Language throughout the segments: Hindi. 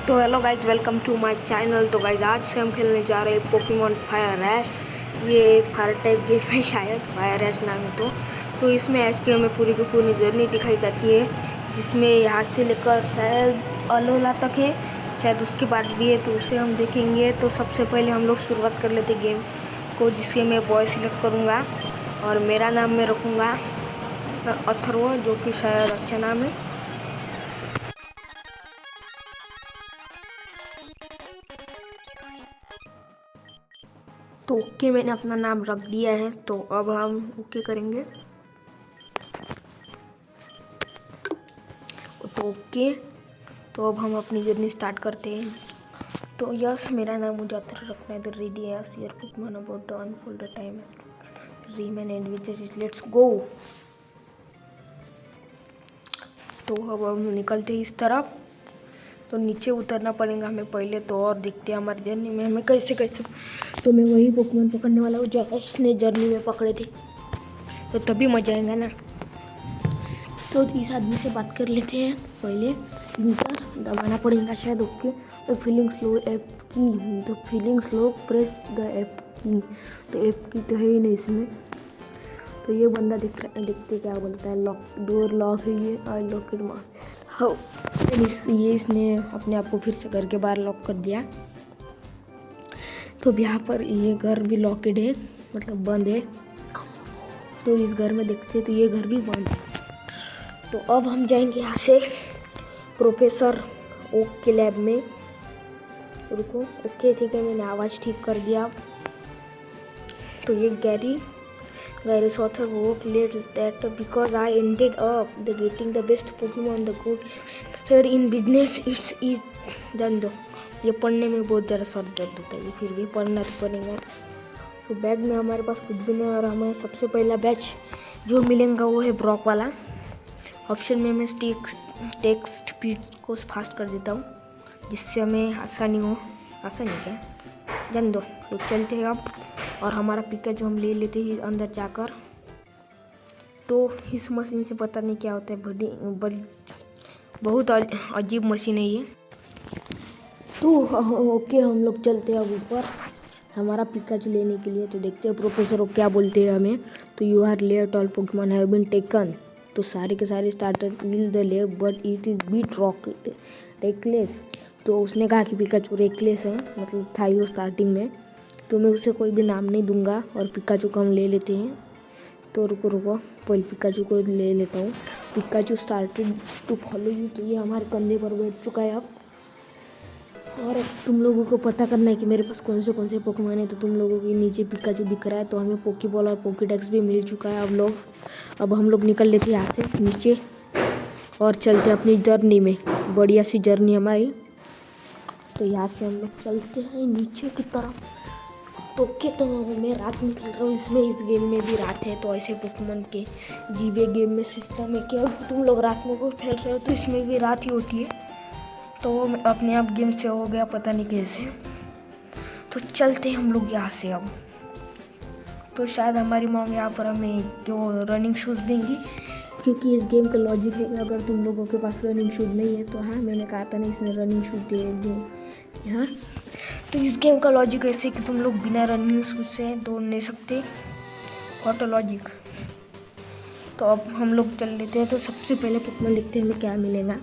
तो hello guys, welcome to my channel. तो गाइज आज से हम खेलने जा रहे हैं पोकेमॉन फायर रैश। ये एक फायर टाइप गेम है, शायद फायर रैश नाम है। तो इसमें ऐश की हमें पूरी की पूरी जर्नी दिखाई जाती है, जिसमें यहाँ से लेकर शायद अलोला तक है, शायद उसके बाद भी है, तो उसे हम देखेंगे। तो सबसे पहले हम लोग शुरुआत कर लेते गेम को, जिससे मैं बॉय सिलेक्ट करूँगा और मेरा नाम मैं रखूँगा अथर्व, जो कि शायद अच्छा नाम है। तो ओके, मैंने अपना नाम रख दिया है। तो अब हम ओके करेंगे। तो ओके, तो अब हम अपनी जर्नी स्टार्ट करते हैं। तो यस, मेरा नाम मुझे अथर्व रखना है। The ready yes your Pokemon about to unfold the time remain adventure, let's go. तो अब हम निकलते हैं इस तरफ। तो नीचे उतरना पड़ेगा हमें पहले, तो और देखते हैं हमारी जर्नी में हमें कैसे कैसे। तो मैं वही पोकेमॉन पकड़ने वाला हूँ जो ऐश ने जर्नी में पकड़े थे, तो तभी मजा आएगा ना। तो इस आदमी से बात कर लेते हैं पहले। यूजर दबाना पड़ेगा शायद। Okay, the feeling slow app की, the feeling slow press the app की। तो ऐप की तो है ही नहीं इसमें। तो ये बंदा देखते क्या बोलता है। लॉक डोर लॉक है ये, आई लॉक इट मार हाउ। ये इसने अपने आप को फिर से घर के बाहर लॉक कर दिया। तो अब यहाँ पर ये घर भी लॉकेड है, मतलब बंद है। तो इस घर में देखते हैं तो ये घर भी बंद है। तो अब हम जाएंगे यहाँ से प्रोफेसर ओक के लैब में। तो रुको, ओके ठीक है, मैंने आवाज़ ठीक कर दिया। तो ये Gary author work leads that because I ended up the getting the best Pokemon the good here in business it's done दो। ये पढ़ने में बहुत ज़्यादा सर दर्द होता है, फिर भी पढ़ना तो पड़ेगा। तो बैग में हमारे पास कुछ भी नहीं, और हमें सबसे पहला बैच जो मिलेगा वो है ब्रॉक वाला। ऑप्शन में मैं टेक्स्ट स्पीड को फास्ट कर देता हूँ, जिससे हमें आसानी क्या जान दो। तो चलते हैं अब, और हमारा पिकाचू हम ले लेते हैं अंदर जाकर। तो इस मशीन से पता नहीं क्या होता है, बड़ी बहुत अजीब मशीन है ये। तो ओके, हम लोग चलते हैं अब ऊपर हमारा पिकाचू लेने के लिए। तो देखते हैं प्रोफेसर वो क्या बोलते हैं हमें। तो you are late all Pokemon have been taken. तो सारे के सारे starter will the leave but it is beat reckless. तो उसने कहा कि पिकाचू रेकलेस है, मतलब था ही वो स्टार्टिंग में। तो मैं उसे कोई भी नाम नहीं दूंगा, और पिकाचू को हम ले लेते हैं। तो रुको पहले पिकाचू को ले लेता हूँ। Pikachu started to follow you. तो ये हमारे कंधे पर बैठ चुका है अब। और अब तुम लोगों को पता करना है कि मेरे पास कौन से पोकेमॉन है। तो तुम लोगों के नीचे पिकाचू दिख रहा है। तो हमें पोकेबॉल और पोकेडेक्स भी मिल चुका है अब हम लोग निकल लेते हैं यहाँ से नीचे और चलते हैं अपनी जर्नी में। बढ़िया सी जर्नी हमारी। तो यहाँ से हम लोग चलते हैं नीचे की तरफ। तो ओके, तो मैं रात में खेल रहा हूँ इसमें। इस गेम में भी रात है। तो ऐसे पोकेमॉन के जीबे गेम में सिस्टम है कि अब तुम लोग रात में को खेल रहे हो तो इसमें भी रात ही होती है। तो अपने आप गेम से हो गया, पता नहीं कैसे। तो चलते हैं हम लोग यहाँ से अब। तो शायद हमारी मॉम यहाँ पर हमें जो रनिंग शूज़ देंगी, क्योंकि इस गेम का लॉजिक है कि अगर तुम लोगों के पास रनिंग शूज़ नहीं है तो हाँ, मैंने कहा था ना इसने रनिंग शूज़ दे हाँ। तो इस गेम का लॉजिक ऐसे कि तुम लोग बिना रनिंग शूज़ से दौड़ नहीं सकते, ऑटो लॉजिक। तो अब हम लोग चल लेते हैं। तो सबसे पहले पोकेमॉन देखते हैं हमें क्या मिलेगा।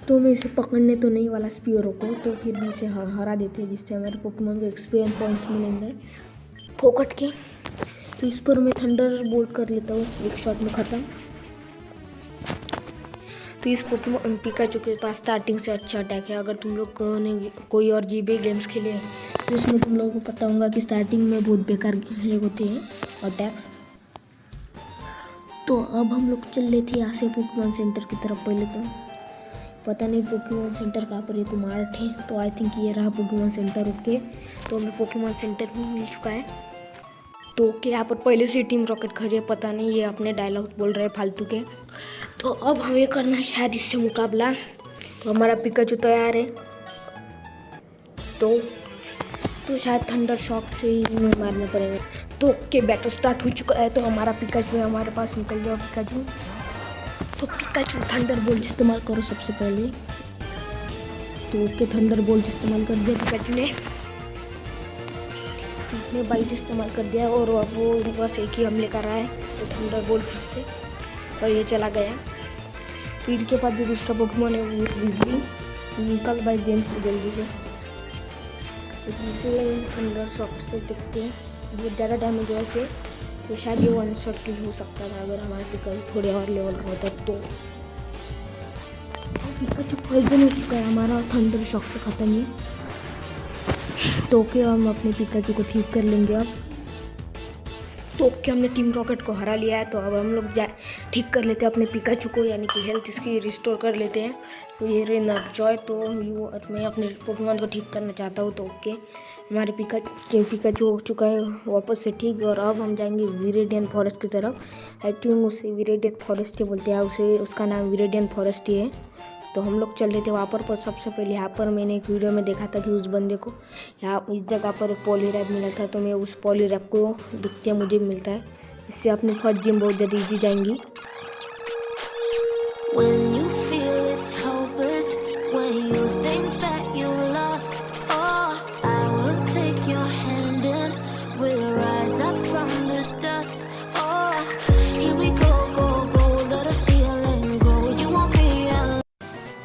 तो मैं इसे पकड़ने तो नहीं वाला स्पीयरो को, तो फिर भी इसे हरा देते हैं, जिससे हमारे पोकेमॉन को एक्सपीरियंस पॉइंट्स मिलेंगे फोकट के। तो इस पर मैं थंडर बोल्ट कर लेता हूँ, एक शॉट में ख़त्म। तो इस पोकेमॉन पिकाचू के पास स्टार्टिंग से अच्छा अटैक है। अगर तुम लोग ने कोई और जीबे गेम्स खेले तो उसमें तुम लोगों को पता होगा कि स्टार्टिंग में बहुत बेकार होते हैं अटैक्स। तो अब हम लोग चल रहे थे यहाँ से पोकेमॉन सेंटर की तरफ। पहले तो पता नहीं पोकेमॉन सेंटर कहाँ पर है, तो मार्ट है। तो आई थिंक ये रहा पोकेमॉन सेंटर। ओके, तो हमें पोकेमॉन सेंटर भी मिल चुका है। तो ओके, यहाँ पर पहले से टीम रॉकेट खड़ी है, पता नहीं ये अपने डायलॉग बोल रहे हैं फालतू के। तो अब हमें करना है शायद इससे मुकाबला। तो हमारा पिकाचू तैयार है। तो शायद थंडर शॉक से ही मारना पड़ेगा। तो ओके, बैटल स्टार्ट हो चुका है। तो हमारा पिकाचू है हमारे पास, निकल जाओ पिकाचू। तो पिकाचू थंडर बोल्ट इस्तेमाल करो सबसे पहले। तो ओके थंडर बोल्ट इस्तेमाल कर दिया पिकाचू ने, उसने बाइट इस्तेमाल कर दिया और अब वो बस एक ही हमले कर रहा है। तो थंडर बोल्ट फिर से, और ये चला गया। फिर इनके पास जो दूसरा पोकेमॉन है वो बिजली, निकल बाई गेम से जल्दी से। तो इसे थंडर शॉट से देखते हैं, बहुत ज़्यादा डैमेज है वैसे, तो शायद ये वन शॉट किल हो सकता था अगर हमारा पिकाचू थोड़े और लेवल का होता तो। पिकाचू पॉइजन हो चुका है हमारा, थंडर शॉक से ख़त्म ही। तो ओके हम अपने पिकाचू को ठीक कर लेंगे अब। तो ओके हमने टीम रॉकेट को हरा लिया है, तो अब हम लोग ठीक कर लेते हैं अपने पिकाचू को, यानी कि हेल्थ इसकी रिस्टोर कर लेते हैं। तो ये रे नर्जॉय, तो मैं अपने पोकेमॉन को ठीक करना चाहता हूँ। तो ओके हमारे पिकाचू हो चुका है वापस से ठीक, और अब हम जाएंगे विरेडियन फॉरेस्ट की तरफ। आई थिंक उसे विरेडियन फॉरेस्ट ही बोलते हैं, उसे उसका नाम विरेडियन फॉरेस्ट ही है। तो हम लोग चल रहे थे वहाँ पर सबसे पहले यहाँ पर मैंने एक वीडियो में देखा था कि उस बंदे को यहाँ इस जगह पर एक पॉलीरैप मिला था, तो मैं उस पॉलीरैप को दिखते मुझे मिलता है, इससे अपनी फर्स्ट जिम बहुत ज़्यादा ईजी जाएंगी।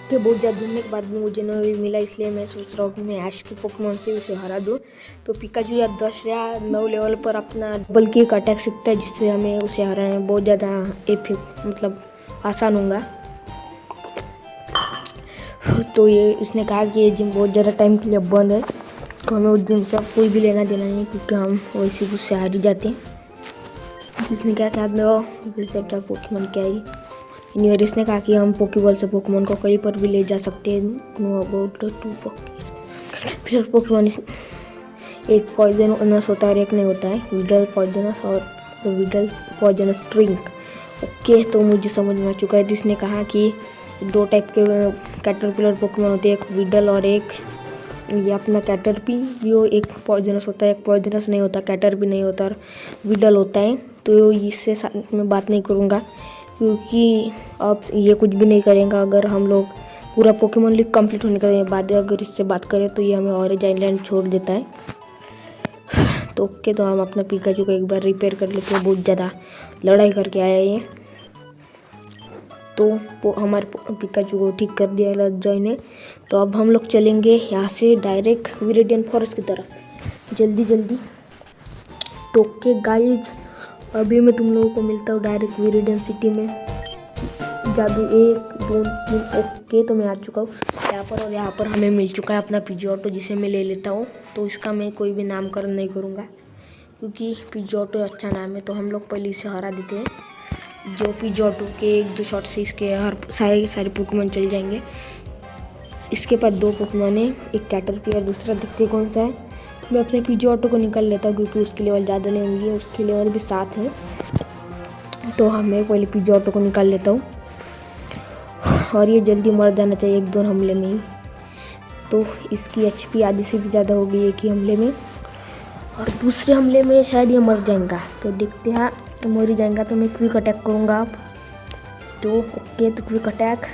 कि बहुत ज़्यादा ढूंढने के बाद भी मुझे नहीं मिला, इसलिए मैं सोच रहा हूँ कि मैं ऐश के पोकेमॉन से उसे हरा दूँ। तो पिकाचू या 10 या 9 लेवल पर अपना डबल की एक अटैक सीखता है, जिससे हमें उसे हराना बहुत ज़्यादा मतलब आसान होगा। तो ये इसने कहा कि ये जिम बहुत ज़्यादा टाइम के लिए बंद है, तो हमें उस जिम से कोई भी लेना देना नहीं, क्योंकि हम वैसे भी उससे हार ही जाते हैं। तो इसने क्या कहा पोकेमॉन कैरी, यूनिवर्स इसने कहा कि हम पोकेबॉल से पोकेमॉन को कहीं पर भी ले जा सकते हैं। नो अबाउट 2 फिर पोकेमॉन एक पॉइजनस होता है और एक नहीं होता है, विडल पॉइजनस और विडल पॉइजनस ड्रिंक। ओके तो मुझे समझ में आ चुका है। जिसने कहा कि 2 टाइप के कैटरपिलर पोकेमॉन होते हैं, एक विडल और एक ये अपना कैटरपी, जो एक पॉइजनस होता है, एक पॉइजनस नहीं होता, कैटरपी नहीं होता और विडल होता है। तो इससे साथ में बात नहीं करूँगा, क्योंकि अब ये कुछ भी नहीं करेंगे अगर हम लोग पूरा पोकेमॉन लीग कंप्लीट होने के बाद अगर इससे बात करें तो ये हमें ऑरेंज आइलैंड छोड़ देता है। तो ओके तो हम अपना पिकाचू को एक बार रिपेयर कर लेते हैं, बहुत ज़्यादा लड़ाई करके आया ये। तो हमारे पिकाचू को ठीक कर दिया नर्जॉय ने। तो अब हम लोग चलेंगे यहाँ से डायरेक्ट विरेडियन फॉरेस्ट की तरफ जल्दी। तो ओके गाइज अभी मैं तुम लोगों को मिलता हूँ डायरेक्ट विरेडियन सिटी में। जादू 1 2 3 ओके तो मैं आ चुका हूँ यहाँ पर, और यहाँ पर हमें मिल चुका है अपना पिजियोटो, जिसे मैं ले लेता हूँ। तो इसका मैं कोई भी नामकरण नहीं करूँगा, क्योंकि पिजियोटो अच्छा नाम है। तो हम लोग पहले इसे हरा देते हैं, जो पिजियोटो के 1-2 शॉट से इसके सारे पोकेमॉन चल जाएंगे। इसके पास 2 पोकेमॉन है, एक कैटरपी और दूसरा दिखते कौन सा है। मैं अपने पिजियोटो को निकाल लेता हूँ, क्योंकि उसकी लेवल ज़्यादा नहीं होंगी, उसकी लेवल भी 7 है। तो मैं पहले पिजियोटो को निकाल लेता हूँ, और ये जल्दी मर जाना चाहिए 1-2 हमले में ही। तो इसकी HP आधी से भी ज़्यादा हो गई एक ही हमले में, और दूसरे हमले में शायद ये मर जाएगा। तो देखते हैं, तो मर ही जाएगा। तो मैं क्विक अटैक करूँगा आप। तो ओके तो क्विक अटैक।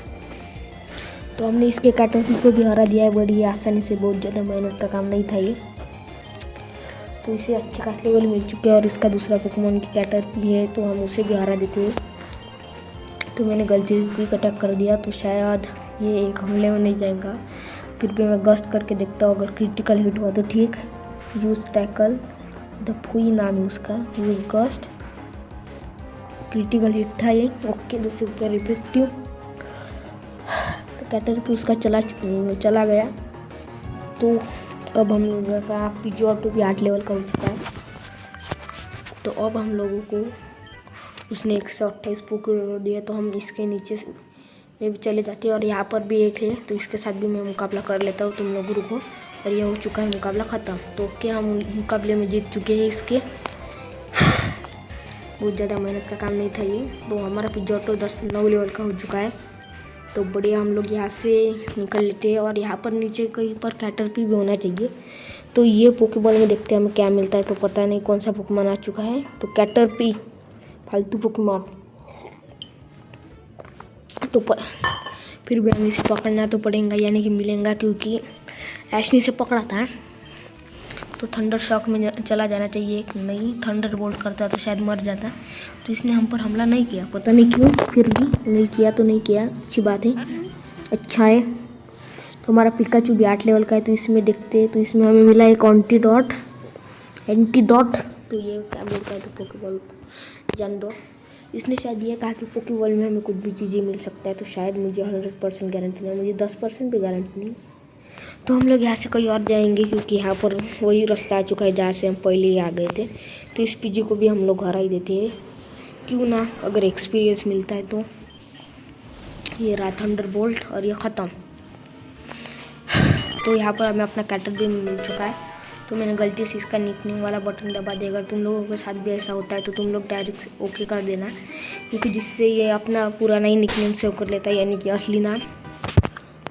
तो हमने इसके कैटरपी को भी हरा दिया है बड़ी आसानी से, बहुत ज़्यादा मेहनत का काम नहीं था ये। तो इसे अच्छे खास लेवल मिल चुके हैं, और इसका दूसरा पोकेमॉन की कैटरपी है, तो हम उसे भी हरा देते हैं। तो मैंने गलती से क्विक अटैक कर दिया, तो शायद ये एक हमले में नहीं जाएगा। फिर भी मैं गस्ट करके देखता हूँ, अगर क्रिटिकल हिट हुआ तो ठीक। यूज टैकल, द फुई नाम है उसका, यूज गस्ट, क्रिटिकल हिट था ये। ओके तो सुपर इफेक्टिव। तो कैटरपी उसका चला गया। तो अब हम लोगों का पिजियोटो भी 8 लेवल का हो चुका है। तो अब हम लोगों को उसने 128 पोकेमॉन दिया, तो हम इसके नीचे में भी चले जाते हैं, और यहाँ पर भी एक है, तो इसके साथ भी मैं मुकाबला कर लेता हूँ। तुम लोग रुको, और ये हो चुका है मुकाबला ख़त्म। तो क्या हम मुकाबले में जीत चुके हैं इसके। बहुत ज़्यादा मेहनत का काम नहीं था ये। तो हमारा पिजियोटो 9 लेवल का हो चुका है। तो बढ़िया हम लोग यहाँ से निकल लेते हैं, और यहाँ पर नीचे कहीं पर कैटरपी भी होना चाहिए। तो ये पोकेबॉल में देखते हैं हमें क्या मिलता है। तो पता नहीं कौन सा पोकेमॉन आ चुका है। तो कैटरपी फालतू पोकेमॉन। तो फिर भी हमें इसे पकड़ना तो पड़ेगा, यानी कि मिलेगा, क्योंकि ऐशनी से पकड़ा था तो थंडर शॉक में चला जाना चाहिए। नहीं, थंडर बोल्ट करता तो शायद मर जाता, तो इसने हम पर हमला नहीं किया, पता नहीं क्यों। फिर भी नहीं किया तो नहीं किया, अच्छी बात है, अच्छा है। तो हमारा पिकाचू भी 8 लेवल का है, तो इसमें देखते हैं। तो इसमें हमें मिला एक एंटीडॉट। तो ये क्या बोलता है, तो पोकेबॉल जान दो। इसने शायद ये कहा कि पोकेबॉल में हमें कुछ भी चीज़ें मिल सकता है, तो शायद मुझे 100% गारंटी नहीं, मुझे 10% भी गारंटी नहीं। तो हम लोग यहाँ से कहीं और जाएंगे, क्योंकि यहाँ पर वही रास्ता आ चुका है जहाँ से हम पहले ही आ गए थे। तो इस पीजी को भी हम लोग हरा ही देते हैं, क्यों ना, अगर एक्सपीरियंस मिलता है तो। ये रहा थंडर बोल्ट और ये ख़त्म। तो यहाँ पर हमें अपना कैटर भी मिल चुका है। तो मैंने गलती से इसका निकनेम वाला बटन दबा दिया। अगर तुम लोगों के साथ भी ऐसा होता है तो तुम लोग डायरेक्ट ओके कर देना, क्योंकि जिससे ये अपना पुराना ही निकनेम सेव कर लेता है, यानी कि असली नाम।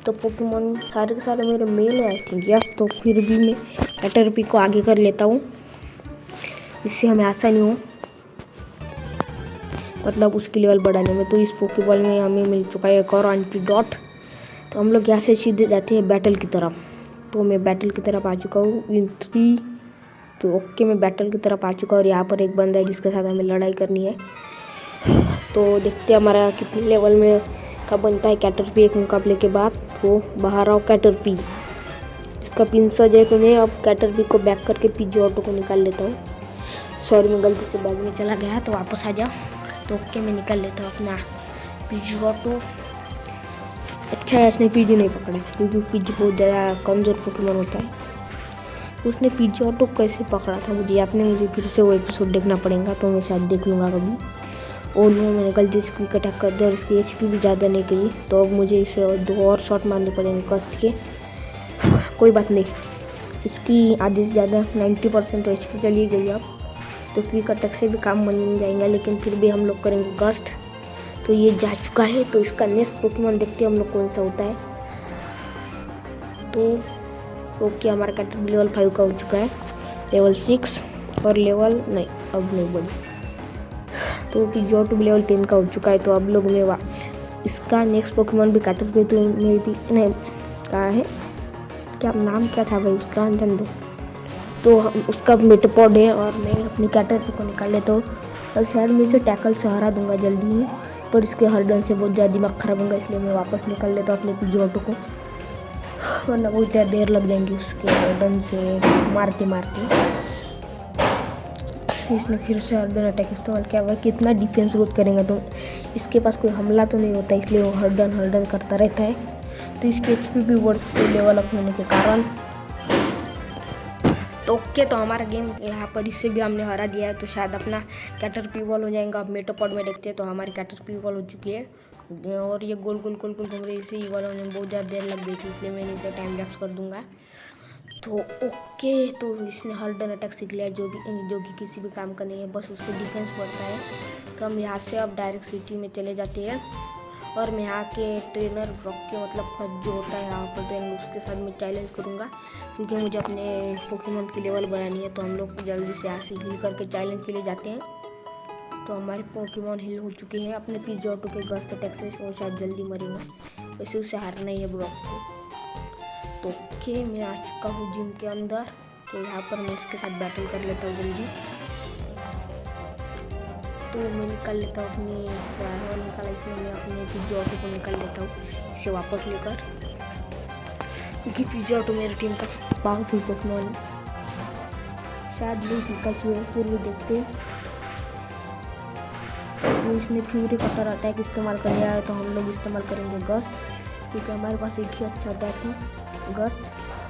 तो पोकेमॉन सारे के सारे मेरे मेल है आई थिंक, यस। तो फिर भी मैं कैटरपी को आगे कर लेता हूँ, इससे हमें आसानी हो, मतलब उसकी लेवल बढ़ाने में। तो इस पोकेबॉल में हमें मिल चुका है एक और एंटीडॉट। तो हम लोग यहाँ से सीधे जाते हैं बैटल की तरफ। तो मैं बैटल की तरफ आ चुका हूँ इन 3। तो ओके, मैं बैटल की तरफ आ चुका हूँ और यहाँ पर एक बंदा है जिसके साथ हमें लड़ाई करनी है। तो देखते हैं हमारा कितने लेवल में का बनता है कैटरपी एक मुकाबले के बाद। तो बाहर आओ कैटरपी, इसका पिन सज है। तो मैं अब कैटरपी को बैक करके पीजी ऑटो को निकाल लेता हूँ। सॉरी, मैं गलती से बैग में चला गया, तो वापस आ जाओ। तो ओके, मैं निकाल लेता हूँ अपना पीजी ऑटो। अच्छा है इसने पीजी नहीं पकड़ा, क्योंकि पीजी बहुत ज़्यादा कमज़ोर पोकेमॉन होता है। उसने पीजी ऑटो कैसे पकड़ा था मुझे याद नहीं, मुझे फिर से वो एपिसोड देखना पड़ेगा, तो मैं शायद देख लूँगा कभी। और नो, मैंने गलती से क्विक अटैक कर दिया और इसकी एचपी भी ज़्यादा नहीं गई, तो अब मुझे इसे 2 और शॉट मारने पड़ेंगे कस्ट के। कोई बात नहीं, इसकी आधे से ज़्यादा 90% तो एचपी चली गई अब, तो क्विक अटैक से भी काम बन जाएगा। लेकिन फिर भी हम लोग करेंगे गस्ट। तो ये जा चुका है, तो इसका नेक्स्ट पोकेमॉन देखते हैं हम लोग कौन सा होता है। तो ओके, हमारा कैटर लेवल 5 का हो चुका है, लेवल 6 और लेवल नहीं, अब नहीं बढ़ी। तो पीजी ऑटो भी लेवल 10 का हो चुका है। तो अब लोग में इसका नेक्स्ट पोकेमॉन भी कैटरपी, तो में भी नहीं कहा है, क्या नाम क्या था भाई उसका, जान दो। तो उसका मेटापॉड है और मैं अपनी कैटरपी को निकाल लेता हूँ और शायद मैं इसे टैकल से हरा दूंगा जल्दी ही, पर इसके हरडन से बहुत ज़्यादा दिमाग खराब होगा, इसलिए मैं वापस निकाल लेता हूँ अपने पीजी ऑटो को, वरना बहुत देर लग जाएंगी उसके हरडन से मारते। इसने फिर से हरडन अटैक इस्तेमाल किया हुआ, कितना डिफेंस ग्रोथ करेंगे, तो इसके पास कोई हमला तो नहीं होता, इसलिए वो हरडन करता रहता है। तो इसकी एचपी भी बढ़ती है लेवल अप होने के कारण। तो ओके, तो हमारा गेम यहाँ पर इससे भी हमने हरा दिया है, तो शायद अपना कैटरपी वॉल हो जाएगा। अब मेटापॉड में देखते हैं, तो हमारी कैटरपी वॉल हो चुकी है और ये गोल गोल घूम रही, इसे वॉल होने में बहुत ज़्यादा देर लग गई थी, इसलिए मैंने इसे टाइम लैप्स कर दूंगा। तो ओके, तो इसने हरडन अटैक सीख लिया, जो कि किसी भी काम का नहीं है, बस उससे डिफेंस बढ़ता है। तो हम यहाँ से अब डायरेक्ट सिटी में चले जाते हैं और मैं यहाँ के ट्रेनर ब्रॉक के मतलब जो होता है यहाँ पर ट्रेनर, उसके साथ मैं चैलेंज करूँगा, क्योंकि मुझे अपने पोकेमॉन की लेवल बढ़ानी है। तो हम लोग जल्दी से यहाँ से हिल करके चैलेंज के लिए जाते हैं। तो हमारे पोकेमॉन हिल हो चुके हैं अपने पीजी ऑटो के गस्ट अटैक से, वो शायद जल्दी मरेंगे, वैसे उसे हारना ही है ब्रॉक को। तो ओके, मैं आ चुका हूँ जिम के अंदर। तो यहाँ पर मैं इसके साथ बैटल कर लेता हूँ जल्दी। तो मैं निकाल लेता हूँ अपनी निकाला, इसमें मैं अपने पीजी ऑटो को निकाल लेता हूँ इसे वापस लेकर, क्योंकि पीजी ऑटो मेरी टीम का सबसे पावरफुल पोकेमॉन है। शायद नहीं पिकाचू है, फिर भी देखते हैं। तो इसने फ्यूरी का तरह अटैक इस्तेमाल कर लिया है, तो हम लोग इस्तेमाल करेंगे गस्ट, क्योंकि हमारे पास एक ही अच्छा अटैक है गस्ट,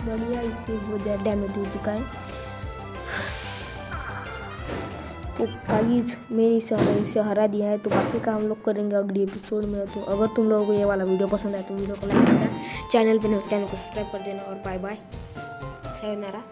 बढ़िया। इससे बहुत ज़्यादा डैमेज हो चुका है। तो गाइस, मैंने इसे हरा दिया है, तो बाकी का हम लोग करेंगे अगली एपिसोड में। तो अगर तुम लोगों को ये वाला वीडियो पसंद आए तो वीडियो को लाइक करना, चैनल पे नहीं हो चैनल को सब्सक्राइब कर देना, और बाय बाय, सायोनारा।